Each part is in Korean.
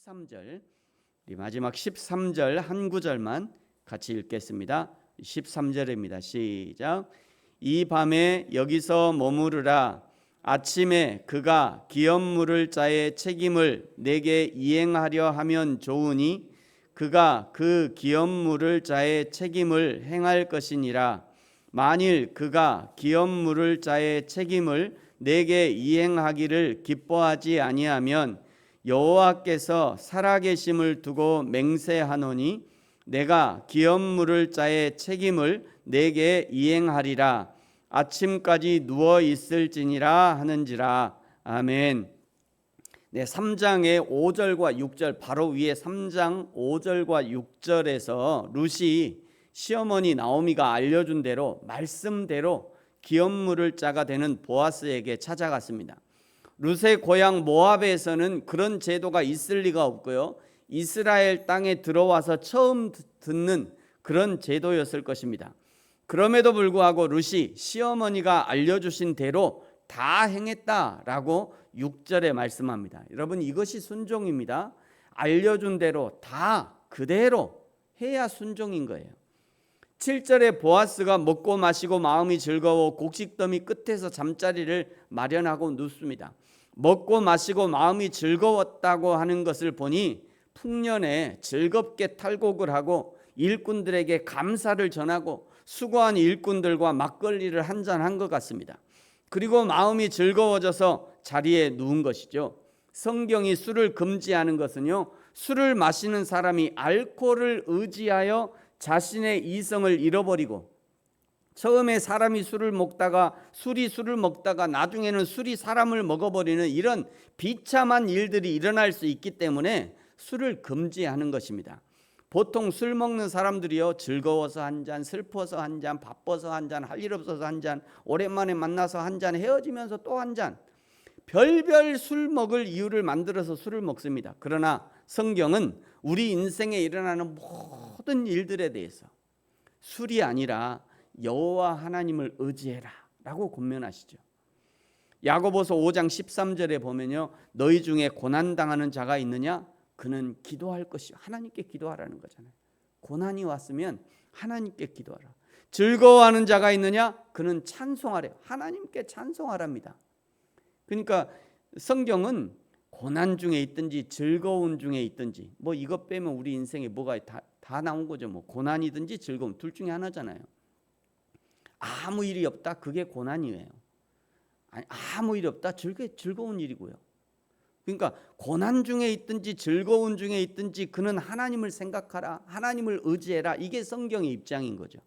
13절, 우리 마지막 13절 한 구절만 같이 읽겠습니다. 13절입니다. 시작. 이 밤에 여기서 머무르라. 아침에 그가 기업 물을 자의 책임을 내게 이행하려 하면 좋으니 그가 그 기업 물을 자의 책임을 행할 것이니라. 만일 그가 기업 물을 자의 책임을 내게 이행하기를 기뻐하지 아니하면 여호와께서 살아계심을 두고 맹세하노니 내가 기업 물을 자의 책임을 내게 이행하리라. 아침까지 누워 있을지니라 하는지라. 아멘. 네, 3장의 5절과 6절 바로 위에 3장 5절과 6절에서 룻이 시어머니 나오미가 알려준 대로 말씀대로 기업 물을 자가 되는 보아스에게 찾아갔습니다. 룻의 고향 모압에서는 그런 제도가 있을 리가 없고요. 이스라엘 땅에 들어와서 처음 듣는 그런 제도였을 것입니다. 그럼에도 불구하고 룻이 시어머니가 알려주신 대로 다 행했다라고 6절에 말씀합니다. 여러분, 이것이 순종입니다. 알려준 대로 다 그대로 해야 순종인 거예요. 7절에 보아스가 먹고 마시고 마음이 즐거워 곡식더미 끝에서 잠자리를 마련하고 눕습니다. 먹고 마시고 마음이 즐거웠다고 하는 것을 보니 풍년에 즐겁게 탈곡을 하고 일꾼들에게 감사를 전하고 수고한 일꾼들과 막걸리를 한잔한 것 같습니다. 그리고 마음이 즐거워져서 자리에 누운 것이죠. 성경이 술을 금지하는 것은요, 술을 마시는 사람이 알코올을 의지하여 자신의 이성을 잃어버리고 처음에 사람이 술을 먹다가 술이 술을 먹다가 나중에는 술이 사람을 먹어버리는 이런 비참한 일들이 일어날 수 있기 때문에 술을 금지하는 것입니다. 보통 술 먹는 사람들이요, 즐거워서 한 잔, 슬퍼서 한 잔, 바빠서 한 잔, 할 일 없어서 한 잔, 오랜만에 만나서 한 잔, 헤어지면서 또 한 잔, 별별 술 먹을 이유를 만들어서 술을 먹습니다. 그러나 성경은 우리 인생에 일어나는 모든 일들에 대해서 술이 아니라 여호와 하나님을 의지해라 라고 권면하시죠. 야고보서 5장 13절에 보면요, 너희 중에 고난당하는 자가 있느냐? 그는 기도할 것이 하나님께 기도하라는 거잖아요. 고난이 왔으면 하나님께 기도하라. 즐거워하는 자가 있느냐? 그는 찬송하래. 하나님께 찬송하랍니다. 그러니까 성경은 고난 중에 있든지 즐거운 중에 있든지 뭐 이것 빼면 우리 인생에 뭐가 다 나온 거죠. 뭐 고난이든지 즐거움 둘 중에 하나잖아요. 아무 일이 없다, 그게 고난이에요. 아무 일이 없다, 즐거운 일이고요. 그러니까 고난 중에 있든지 즐거운 중에 있든지 그는 하나님을 생각하라, 하나님을 의지해라, 이게 성경의 입장인 거죠.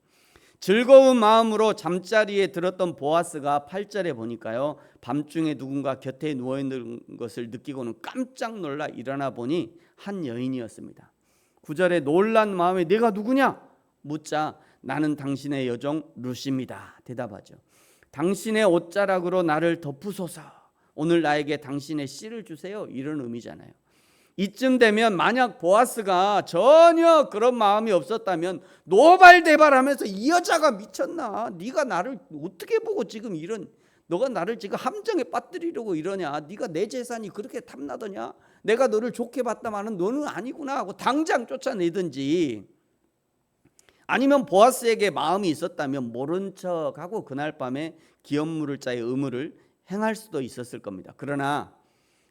즐거운 마음으로 잠자리에 들었던 보아스가 8절에 보니까요, 밤중에 누군가 곁에 누워있는 것을 느끼고는 깜짝 놀라 일어나 보니 한 여인이었습니다. 9절에 놀란 마음에 내가 누구냐? 묻자 나는 당신의 여종 룻입니다. 대답하죠. 당신의 옷자락으로 나를 덮으소서. 오늘 나에게 당신의 씨를 주세요. 이런 의미잖아요. 이쯤 되면 만약 보아스가 전혀 그런 마음이 없었다면 노발대발하면서 이 여자가 미쳤나? 네가 나를 어떻게 보고 지금 너가 나를 지금 함정에 빠뜨리려고 이러냐? 네가 내 재산이 그렇게 탐나더냐? 내가 너를 좋게 봤다마는 너는 아니구나 하고 당장 쫓아내든지, 아니면 보아스에게 마음이 있었다면 모른 척하고 그날 밤에 기업 물을 자의 의무를 행할 수도 있었을 겁니다. 그러나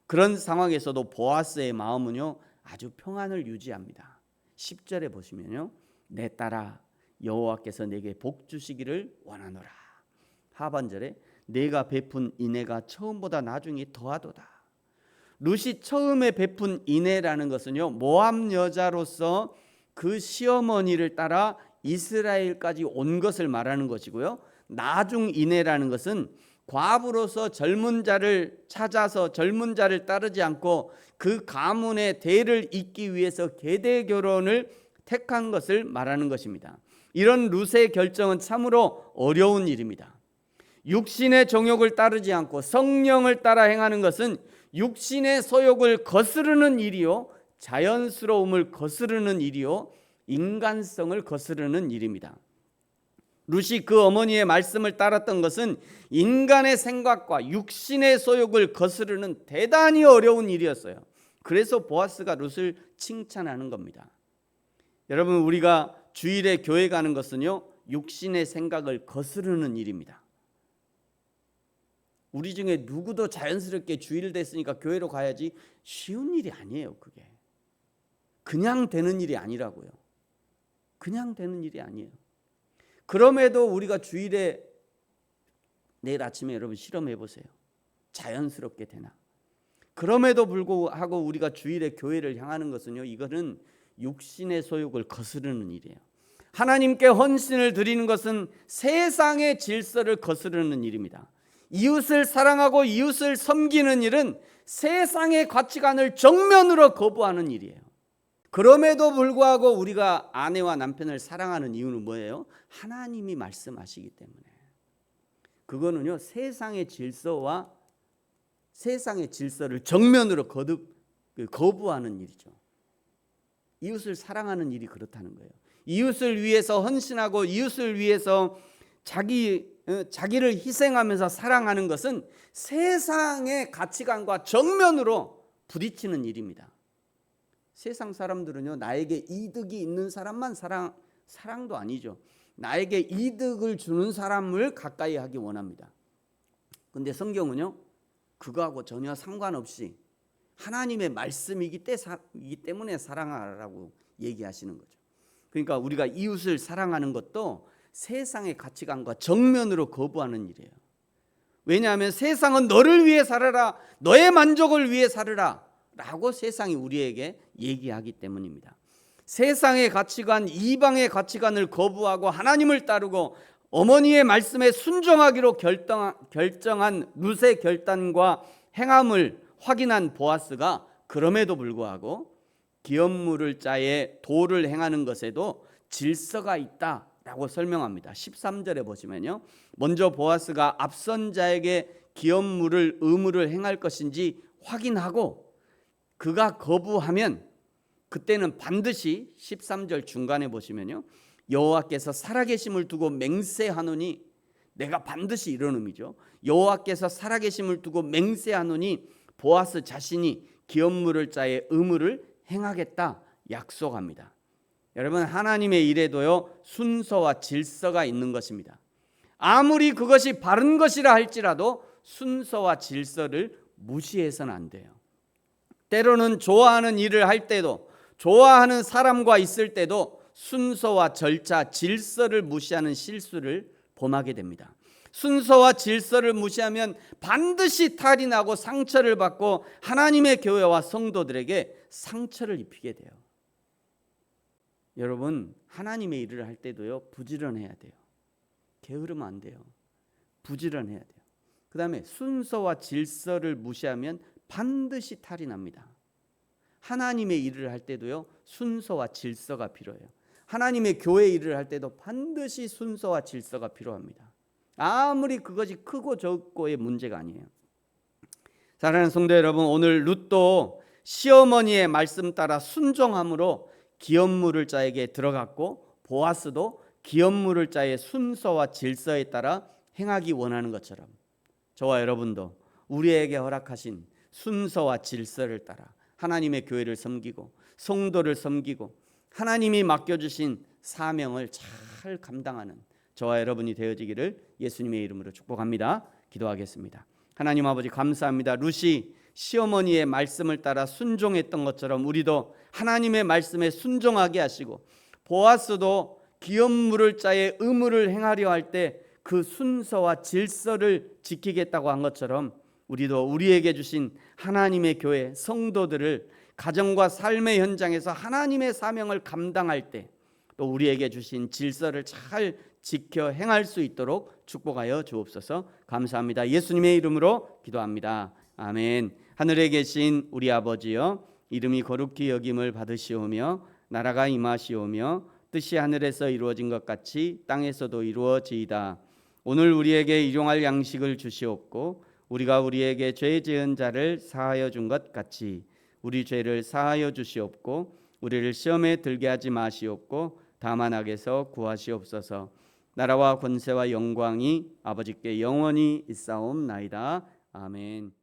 그런 상황에서도 보아스의 마음은요, 아주 평안을 유지합니다. 10절에 보시면요, 내 딸아 여호와께서 내게 복 주시기를 원하노라. 하반절에 내가 베푼 인애가 처음보다 나중에 더하도다. 룻이 처음에 베푼 인애라는 것은요, 모압 여자로서 그 시어머니를 따라 이스라엘까지 온 것을 말하는 것이고요, 나중 인애라는 것은 과부로서 젊은 자를 찾아서 젊은 자를 따르지 않고 그 가문의 대를 잇기 위해서 계대 결혼을 택한 것을 말하는 것입니다. 이런 룻의 결정은 참으로 어려운 일입니다. 육신의 정욕을 따르지 않고 성령을 따라 행하는 것은 육신의 소욕을 거스르는 일이요, 자연스러움을 거스르는 일이요, 인간성을 거스르는 일입니다. 룻이 그 어머니의 말씀을 따랐던 것은 인간의 생각과 육신의 소욕을 거스르는 대단히 어려운 일이었어요. 그래서 보아스가 룻을 칭찬하는 겁니다. 여러분, 우리가 주일에 교회 가는 것은요, 육신의 생각을 거스르는 일입니다. 우리 중에 누구도 자연스럽게 주일 됐으니까 교회로 가야지 쉬운 일이 아니에요. 그게 그냥 되는 일이 아니라고요. 그냥 되는 일이 아니에요. 그럼에도 우리가 주일에, 내일 아침에 여러분 실험해 보세요. 자연스럽게 되나? 그럼에도 불구하고 우리가 주일에 교회를 향하는 것은요, 이거는 육신의 소욕을 거스르는 일이에요. 하나님께 헌신을 드리는 것은 세상의 질서를 거스르는 일입니다. 이웃을 사랑하고 이웃을 섬기는 일은 세상의 가치관을 정면으로 거부하는 일이에요. 그럼에도 불구하고 우리가 아내와 남편을 사랑하는 이유는 뭐예요? 하나님이 말씀하시기 때문에. 그거는요, 세상의 질서와 세상의 질서를 정면으로 거부하는 일이죠. 이웃을 사랑하는 일이 그렇다는 거예요. 이웃을 위해서 헌신하고 이웃을 위해서 자기를 희생하면서 사랑하는 것은 세상의 가치관과 정면으로 부딪히는 일입니다. 세상 사람들은요, 나에게 이득이 있는 사람만 사랑도 아니죠. 나에게 이득을 주는 사람을 가까이 하기 원합니다. 근데 성경은요, 그거하고 전혀 상관없이 하나님의 말씀이기 때문에 사랑하라고 얘기하시는 거죠. 그러니까 우리가 이웃을 사랑하는 것도 세상의 가치관과 정면으로 거부하는 일이에요. 왜냐하면 세상은 너를 위해 살아라, 너의 만족을 위해 살아라 라고 세상이 우리에게 얘기하기 때문입니다. 세상의 가치관, 이방의 가치관을 거부하고 하나님을 따르고 어머니의 말씀에 순종하기로 결정한 룻의 결단과 행함을 확인한 보아스가 그럼에도 불구하고 기업물을 짜에 도를 행하는 것에도 질서가 있다라고 설명합니다. 13절에 보시면요, 먼저 보아스가 앞선 자에게 기업물을 의무를 행할 것인지 확인하고 그가 거부하면 그때는 반드시 13절 중간에 보시면요, 여호와께서 살아계심을 두고 맹세하노니, 내가 반드시 이런 의미죠. 여호와께서 살아계심을 두고 맹세하노니 보아스 자신이 기업물을 짜의 의무를 행하겠다 약속합니다. 여러분, 하나님의 일에도요, 순서와 질서가 있는 것입니다. 아무리 그것이 바른 것이라 할지라도 순서와 질서를 무시해서는 안 돼요. 때로는 좋아하는 일을 할 때도, 좋아하는 사람과 있을 때도 순서와 절차, 질서를 무시하는 실수를 범하게 됩니다. 순서와 질서를 무시하면 반드시 탈이 나고 상처를 받고 하나님의 교회와 성도들에게 상처를 입히게 돼요. 여러분, 하나님의 일을 할 때도요, 부지런해야 돼요. 게으르면 안 돼요. 부지런해야 돼요. 그 다음에 순서와 질서를 무시하면 반드시 탈이 납니다. 하나님의 일을 할 때도요, 순서와 질서가 필요해요. 하나님의 교회 일을 할 때도 반드시 순서와 질서가 필요합니다. 아무리 그것이 크고 적고의 문제가 아니에요. 사랑하는 성도 여러분, 오늘 룻도 시어머니의 말씀 따라 순종함으로 기업물을 자에게 들어갔고, 보아스도 기업물을 자의 순서와 질서에 따라 행하기 원하는 것처럼 저와 여러분도 우리에게 허락하신 순서와 질서를 따라 하나님의 교회를 섬기고 성도를 섬기고 하나님이 맡겨주신 사명을 잘 감당하는 저와 여러분이 되어지기를 예수님의 이름으로 축복합니다. 기도하겠습니다. 하나님 아버지, 감사합니다. 룻이 시어머니의 말씀을 따라 순종했던 것처럼 우리도 하나님의 말씀에 순종하게 하시고, 보아스도 기업물을 짜의 의무를 행하려 할 때 그 순서와 질서를 지키겠다고 한 것처럼 우리도 우리에게 주신 하나님의 교회 성도들을 가정과 삶의 현장에서 하나님의 사명을 감당할 때 또 우리에게 주신 질서를 잘 지켜 행할 수 있도록 축복하여 주옵소서. 감사합니다. 예수님의 이름으로 기도합니다. 아멘. 하늘에 계신 우리 아버지여, 이름이 거룩히 여김을 받으시오며 나라가 임하시오며 뜻이 하늘에서 이루어진 것 같이 땅에서도 이루어지이다. 오늘 우리에게 일용할 양식을 주시옵고 우리가 우리에게 죄 지은 자를 사하여 준 것 같이 우리 죄를 사하여 주시옵고 우리를 시험에 들게 하지 마시옵고 다만 악에서 구하시옵소서. 나라와 권세와 영광이 아버지께 영원히 있사옵나이다. 아멘.